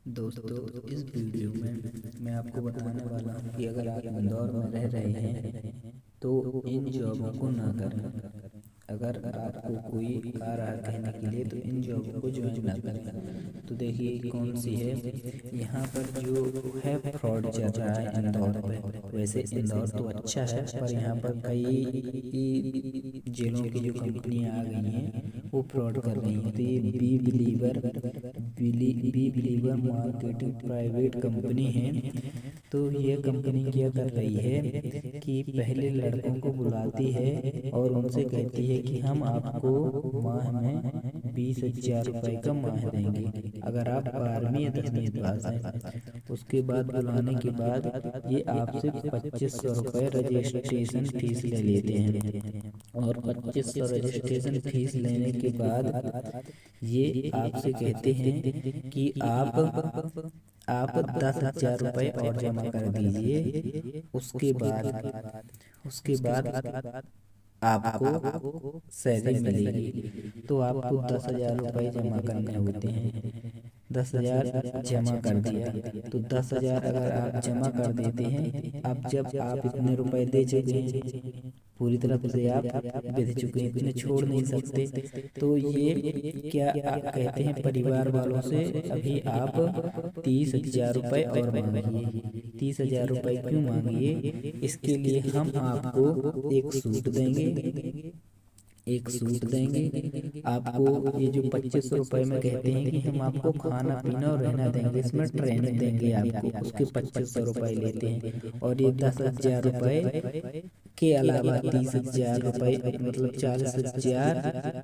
दोस्तों, इस वीडियो में मैं आपको बताने वाला हूँ कि अगर आप इंदौर में रह रहे हैं तो इन जॉबों को ना करें। अगर आपको कोई आ रहा है कहने के लिए तो इन जॉबों को ज्वाइन ना करें। तो देखिए कौन सी है। यहाँ पर जो है फ्रॉड चल रहा है इंदौर पे। वैसे इंदौर तो अच्छा है पर यहाँ पर कई जेलों की जो कंपनियाँ आ गई हैं वो फ्रॉड कर रही हैं। तो ये B believer marketing private company है। तो ये कंपनी क्या कर रही है कि पहले लड़कों को बुलाती है और उनसे कहती है कि हम आपको माह में 20,000 रुपये का माह देंगे अगर आप 12वीं या 10वीं पास हैं। उसके बाद बुलाने के बाद ये आपसे 2,500 रुपये रजिस्ट्रेशन फीस ले लेते हैं। और 2,500 रजिस्ट्रेशन फीस लेने के बाद ये आपसे कहते हैं कि आप 10,000 रुपये और जमा कर दीजिए। उसके बाद आपको सैलरी मिलेगी। तो आपको 10,000 रुपये जमा करने होते हैं। 10,000 जमा कर दिया तो 10,000 अगर आप जमा कर देते हैं, अब जब आप इतने रुपए दे चुके हैं, पूरी तरह से आप बेच चुके हैं, इतने छोड़ नहीं सकते। तो ये क्या कहते हैं परिवार वालों से, अभी आप 30,000 रुपये और मांगिए। 30,000 रुपये क्यों मांगिए? इसके लिए हम आपको एक सूट देंगे आपको। ये जो 2,500 रुपये में कहते हैं कि हम आपको खाना पीना और रहना देंगे, इसमें ट्रेनिंग देंगे आपको, उसके 2,500 रुपये लेते हैं। और ये 10,000 रुपये के अलावा 30,000 रुपये मतलब 40,000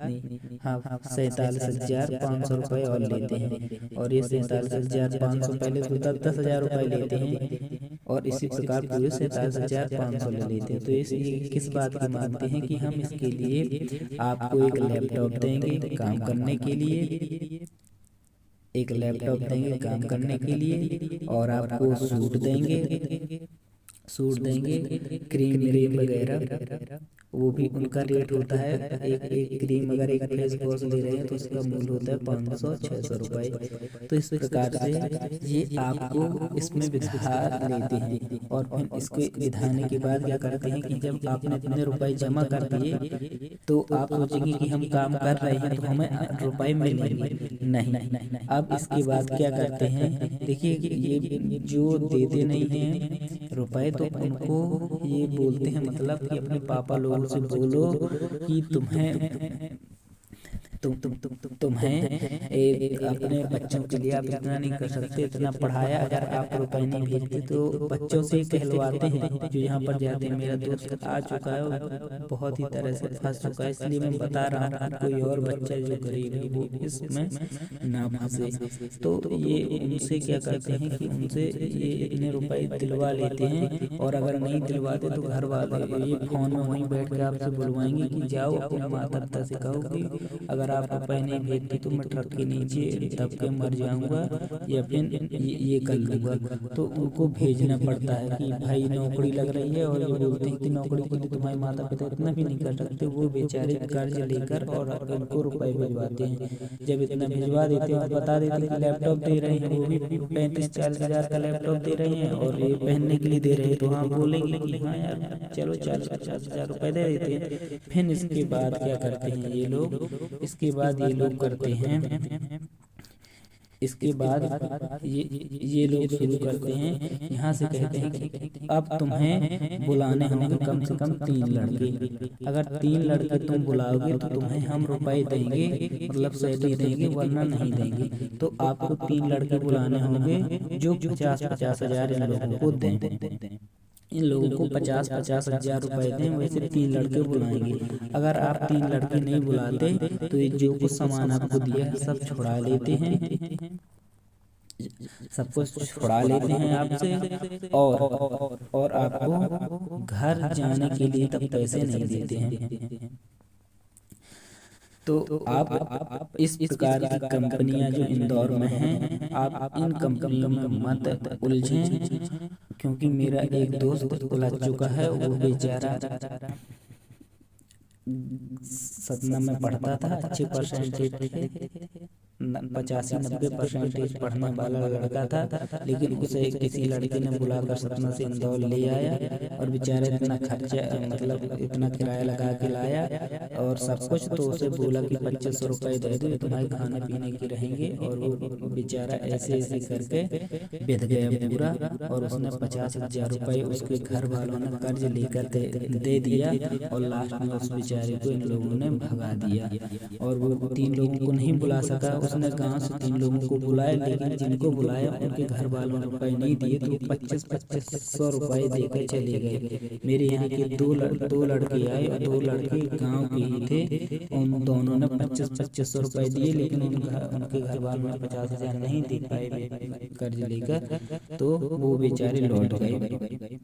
नहीं, हाँ 47,500 रुपये और लेते हैं। और ये 47,500 पहले तो 10,000 रुपये लेते हैं और इसी प्रकार पूरे 47,500 ले लेते हैं। तो ये किस बात की मानते हैं कि हम इसके लिए आपको एक लैपटॉप देंगे काम करने के लिए, एक लैपटॉप देंगे काम करने के लिए, और आपको सूट देंगे क्रीम व्रीम वगैरह। वो भी उनका रेट होता है, एक क्रीम अगर एक फेस वॉश ले रहे हैं तो उसका मूल्य होता है 500-600 रुपये। तो इस प्रकार से ये आपको इसमें विधा लेते हैं। और फिर इसके विधाने के बाद क्या करते हैं कि जब आपने इतने रुपए जमा कर दिए तो आप सोचेंगे कि हम काम कर रहे हैं तो हमें रुपए मिलेंगे। नहीं, अब इसके बाद क्या करते हैं, देखिए ये जो देते नहीं हैं रुपए तो उनको ये बोलते हैं, मतलब कि अपने पापा लोगों से बोलो कि तुम्हें अपने बच्चों के लिए आप इतना नहीं कर सकते, इतना पढ़ाया, अगर आप रुपए नहीं भेजते तो बच्चों से कहलवाते हैं जो यहाँ पर जाते हैं। मेरा दोस्त आ चुका है, बहुत ही तरह से फंस चुका है, इसलिए मैं बता रहा हूँ कोई और बच्चा जो गरीब है वो इसमें ना फंसे। तो ये उनसे क्या करते हैं कि उनसे ये इतने रुपए दिलवा लेते हैं, और अगर नहीं दिलवाते तो घर वाले ये फोन में वहीं बैठ के आपसे बुलवाएंगे कि जाओ अपने माता पिता से कहो कि अगर आप रुपए नहीं भेजते तो मैं ट्रक के नीचे दब के मर जाऊंगा या फिर ये कर लूँगा। तो उनको भेजना पड़ता है कि भाई नौकरी लग रही है, और ये बोलते हैं कि नौकरी के लिए तुम्हारे माता पिता इतना भी नहीं कर सकते। वो बेचारे कर्ज लेकर और उनको रुपए भिजवाते हैं। जब इतना भिजवा देते हैं और बता देते हैं कि लैपटॉप दे रहे हैं, वो भी 35-40 हज़ार का लैपटॉप दे रहे हैं और ये पहनने के लिए दे रहे हैं, तो हाँ बोलेंगे कि हाँ यार चलो 40-50 हज़ार रुपये दे देते हैं। फिर इसके बाद क्या करते हैं ये लोग, इसके बाद ये लोग करते हैं, इसके बाद ये लोग शुरू करते हैं, यहाँ से कहते हैं कि अब तुम्हें बुलाने होंगे कम से कम 3 लड़के। अगर 3 लड़के तुम बुलाओगे तो तुम्हें हम रुपए देंगे, मतलब सैलरी देंगे, वरना नहीं देंगे। तो आपको 3 लड़के बुलाने होंगे जो 50-50 हज़ार इन लोगों को दें। इन लोगों को 50-50 हज़ार रुपए दें, वैसे 3 लड़के बुलाएंगे। अगर आप 3 लड़के नहीं बुलाते तो ये जो कुछ सामान आपको दिया है सब छुड़ा लेते हैं, सब कुछ छुड़ा लेते हैं आपसे, और आपको घर जाने के लिए तब पैसे नहीं देते हैं। तो आप इस प्रकार की कंपनियां जो इंदौर में हैं, आप इन कंपनियों में मत उलझें, क्योंकि मेरा एक दोस्त उलझ चुका है। वो बेचारा सतना में पढ़ता था, अच्छे परसेंटेज थे, 85-90% पढ़ने वाला लड़का था, लेकिन उसे किसी लड़के ने बुलाकर सतना से इंदौर ले आया और बेचारा इतना खर्चा मतलब इतना किराया लगा के लाया और सब कुछ। तो उसे बोला कि 2500 रुपये दे दो, तुम्हारे खाने पीने के रहेंगे। और वो बेचारा ऐसे ऐसे करके बिध गया पूरा, और उसने 50,000 रुपये उसके घर वालों ने कर्ज लेकर दे दिया, और लास्ट में उस बेचारे को इन लोगों ने भगा दिया। और वो 3 लोगों को नहीं बुला सका, उसने गांव से 3 लोगों को बुलाया, लेकिन जिनको बुलाया उनके घर वालों ने रुपए नहीं दिए, तो 2500 रुपये देकर चले गए। मेरे यहाँ के दो लड़के आए और 2 लड़के गांव के ही थे, उन दोनों ने 2500 रुपये दिए, लेकिन उनके घर वालों ने 50,000 नहीं दे पाए कर्ज लेकर, तो वो बेचारे लौट गए।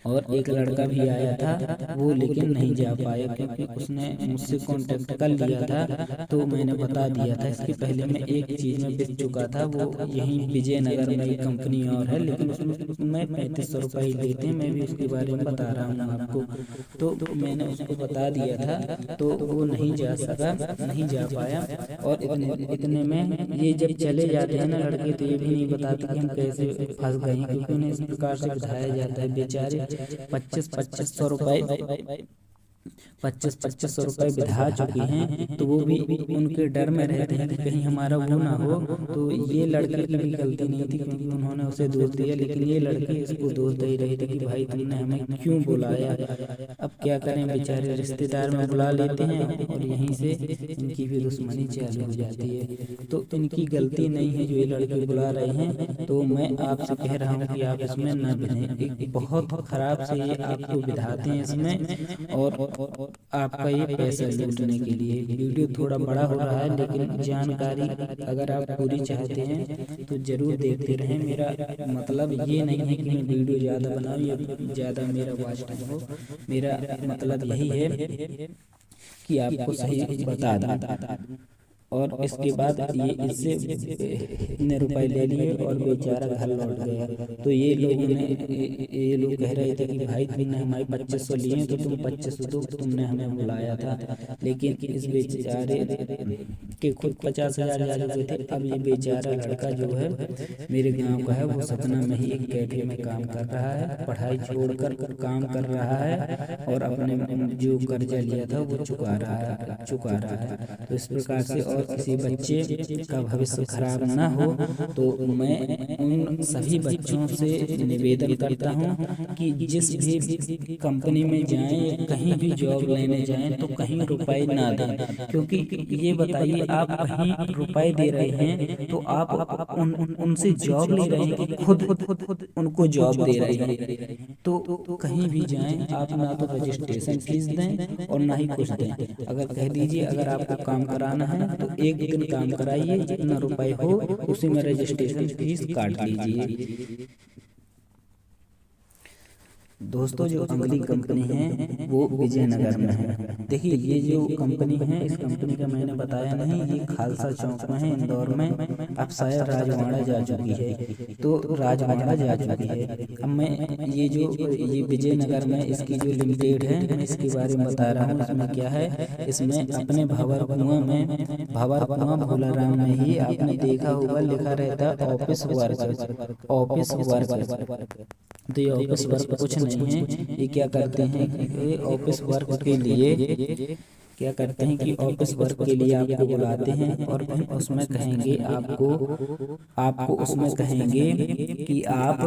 और एक लड़का भी आया था, वो लेकिन नहीं जा पाया क्योंकि उसने मुझसे कांटेक्ट कर लिया था, तो मैंने बता दिया था। इसके पहले मैं एक चीज़ में बेच चुका था, वो यहीं विजयनगर में एक कंपनी और है, लेकिन उसमें 3500 रुपये लेते हैं। मैं भी उसके बारे में बता रहा हूँ आपको। तो मैंने उसको बता दिया था, तो वो नहीं जा सका, नहीं जा पाया। और इतने में ये जब चले जाते हैं ना लड़के, तो ये भी नहीं बताते कि हम कैसे फंस गए हैं, क्योंकि उन्हें इस प्रकार से बुझाया जाता है। बेचारे 2500 रुपये 2500 रुपये बिधा चुकी हैं, तो वो भी उनके डर में रहते हैं कि कहीं हमारा वो ना हो। तो ये लड़के की भी गलती नहीं थी क्योंकि उन्होंने उसे दोष दिया, लेकिन ये लड़के इसको दोष दे रहे थे कि भाई तुमने हमें क्यों बुलाया। अब क्या करें, बेचारे रिश्तेदार में बुला लेते हैं और यहीं से इनकी भी दुश्मनी चालू हो जाती है। तो इनकी गलती नहीं है जो ये लड़के बुला रहे हैं। तो मैं आपसे कह रहा हूँ कि आप इसमें न बिधें, एक बहुत खराब से ये आपको बिधाते हैं इसमें, और आपका ये पैसा लूटने के लिए। वीडियो थोड़ा बड़ा हो रहा है, लेकिन जानकारी अगर आप पूरी चाहते हैं तो जरूर देखते रहें। मेरा मतलब ये नहीं है कि मैं वीडियो ज़्यादा बनाऊँ या ज़्यादा मेरा वॉच टाइम हो, मेरा मतलब यही है कि आपको सही बता दूँ। और इसके बाद ये इससे इतने रुपए ले लिए और बेचारा घर लौट गया। तो ये लोग कह रहे थे कि भाई तुमने हमारे 2500 लिए तो तुम 2500 दो, तुमने हमें बुलाया था। लेकिन इस बेचारे के खुद 50,000 हुए थे। अब ये बेचारा लड़का जो है मेरे गांव का है, वो सतना में ही एक कैफे में काम कर रहा है, पढ़ाई छोड़कर काम कर रहा है और अपने जो कर्जा लिया था वो चुका रहा है। तो इस प्रकार से और किसी बच्चे का भविष्य खराब ना हो, तो मैं उन सभी बच्चों से निवेदन करता हूं कि जिस भी कंपनी में जाएं, कहीं भी जॉब लेने जाएं, तो कहीं रुपए ना दें। क्योंकि ये बताइए, आप कहीं रुपए दे रहे हैं तो आप उनसे जॉब ले रहे हैं कि खुद उनको जॉब दे रहे हैं। तो कहीं भी जाएं, आप ना तो रजिस्ट्रेशन फीस दें और ना ही कुछ दें। अगर कह दीजिए अगर आपको काम कराना है तो एक दिन काम कराइए, जितना रुपए हो उसी में रजिस्ट्रेशन फीस काट लीजिए। दोस्तों, जो अगली कंपनी है वो विजयनगर में है। देखिए, ये जो कंपनी है, इस कंपनी का मैंने बताया नहीं, ये खालसा चौक में है इंदौर में। अब शायद राजवाड़ा जा चुकी है, तो राजवाड़ा जा चुकी है। अब मैं ये विजयनगर में इसकी जो लिमिटेड है, मैं इसके बारे में बता रहा हूँ। इसमें क्या है, इसमें अपने भंवरकुआं भोलाराम में ही आपने देखा होगा लिखा रहता है ऑफिस वर्क। तो ये ऑफिस वर्क कुछ नहीं है, ये क्या करते हैं, ऑफिस वर्क के लिए क्या करते हैं कि ऑफिस वर्क के लिए आपको बुलाते हैं और उसमें कहेंगे आपको उसमें कहेंगे कि आप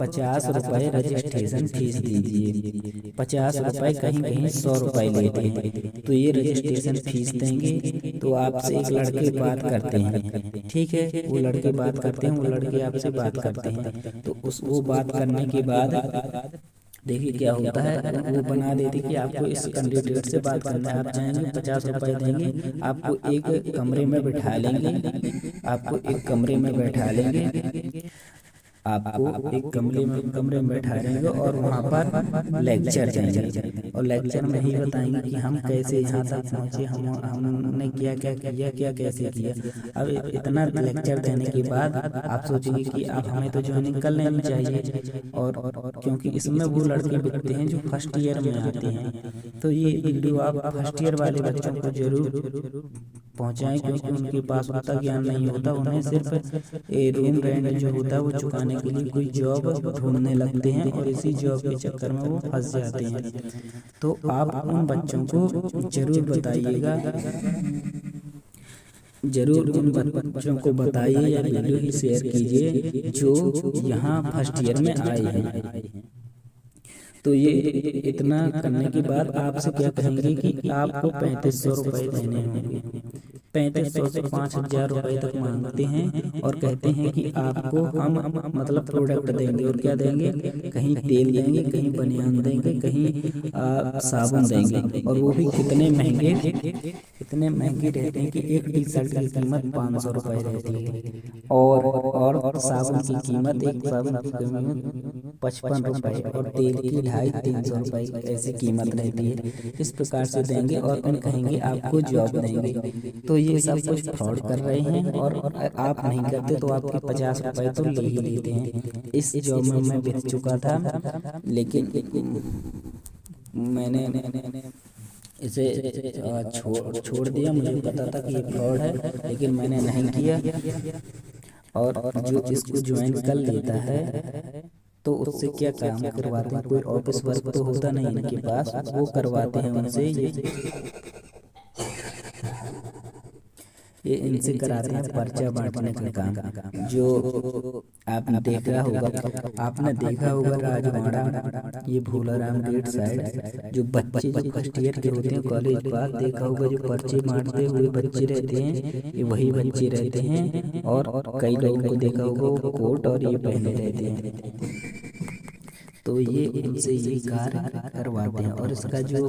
50 रुपये रजिस्ट्रेशन फीस दीजिए। 50 रुपये, कहीं कहीं 100 रुपये लेते हैं। तो ये रजिस्ट्रेशन फीस देंगे। तो आपसे एक लड़के बात करते हैं, ठीक है, वो लड़के बात करते हैं, वो लड़के आपसे बात करते हैं। तो वो बात करने के बाद देखिए क्या होता है, वो बना देती कि आपको इस कैंडिडेट से बात करना है। आप चाहेंगे 50 रुपये देंगे, आपको एक कमरे में बैठा लेंगे, आपको एक कमरे में बैठा रहेंगे और वहाँ पर लेक्चर देंगे, और लेक्चर में ही बताएंगे कि हम कैसे यहाँ तक पहुँचे, हमने क्या क्या किया, क्या कैसे किया। अब इतना लेक्चर देने के बाद आप सोचेंगे कि आप हमें तो ज्वाइनिंग कर लेनी चाहिए, और क्योंकि इसमें वो लड़के बिकते हैं जो फर्स्ट ईयर में आते हैं। तो ये वीडियो आप फर्स्ट ईयर वाले बच्चों को जरूर पहुँचाएँ, क्योंकि उनके पास उतना ज्ञान नहीं होता। उन्हें सिर्फ रूम रेंट जो होता है वो चुकाने के लिए कोई जॉब ढूंढने लगते हैं, और इसी जॉब के चक्कर में वो फंस जाते हैं। तो आप उन बच्चों को जरूर बताइएगा, जरूर उन बच्चों को बताइए या वीडियो ही शेयर कीजिए जो यहाँ फर्स्ट ईयर में आए हैं। तो ये इतना करने के बाद आपसे क्या कहेंगे कि आपको 3500 रुपये देने होंगे। 3500 से 5000 रुपये तक मांगते हैं, और कहते हैं कि आपको हम मतलब प्रोडक्ट देंगे, और क्या देंगे, कहीं तेल देंगे, कहीं बनियान देंगे, कहीं साबुन देंगे, और वो भी कितने महंगे रहते हैं कि एक टी शर्ट की कीमत 500 रुपये रहती है, और साबुन की कीमत, एक साबुन की कीमत 55 रुपये, और तेल की 250-300 रुपये ऐसी कीमत रहती है। इस प्रकार से देंगे और फिर कहेंगे आपको जॉब देंगे। तो ये सब कुछ फ्रॉड कर रहे हैं, और आप नहीं करते तो आपके 50 रुपये तो ले ही लेते हैं। इस जॉब में मैं बिक चुका था, लेकिन मैंने इसे छोड़ दिया। मुझे पता था कि ये फ्रॉड है, लेकिन मैंने नहीं किया। और जो इसको ज्वाइन कर लेता है तो उससे क्या काम करवाते हैं, कोई ऑफिस वर्क तो होता नहीं इनके पास, वो करवाते हैं उनसे, ये इनसे कराते हैं पर्चा बांटने का काम। जो आपने देखा होगा राजवाड़ा, ये भोलाराम गेट साइड, जो बच्चे जो फर्स्ट ईयर के होते हैं कॉलेज पास, देखा होगा जो पर्चे बांटते हुए बच्चे रहते हैं, ये वही बच्चे रहते हैं। और कई लोगों को देखा होगा वो कोट और ये पहने रहते हैं। तो ये उनसे ये कार्य करवाते हैं। और इसका जो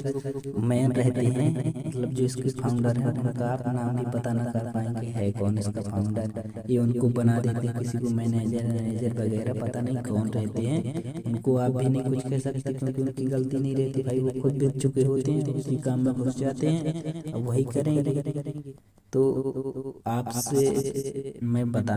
मैन रहते हैं, मतलब जो इसके फाउंडर हैं, उनका आप नाम भी पता ना कर पाएंगे है कौन इसका फाउंडर। ये उनको बना देते हैं, किसी को मैनेजर वगैरह पता नहीं कौन रहते हैं। उनको आप भी नहीं कुछ कह सकते, क्योंकि उनकी गलती नहीं रहती भाई, वो खुद बिक चुके होते हैं, उसी काम में घुस जाते हैं, अब वही करेंगे। तो आपसे मैं बता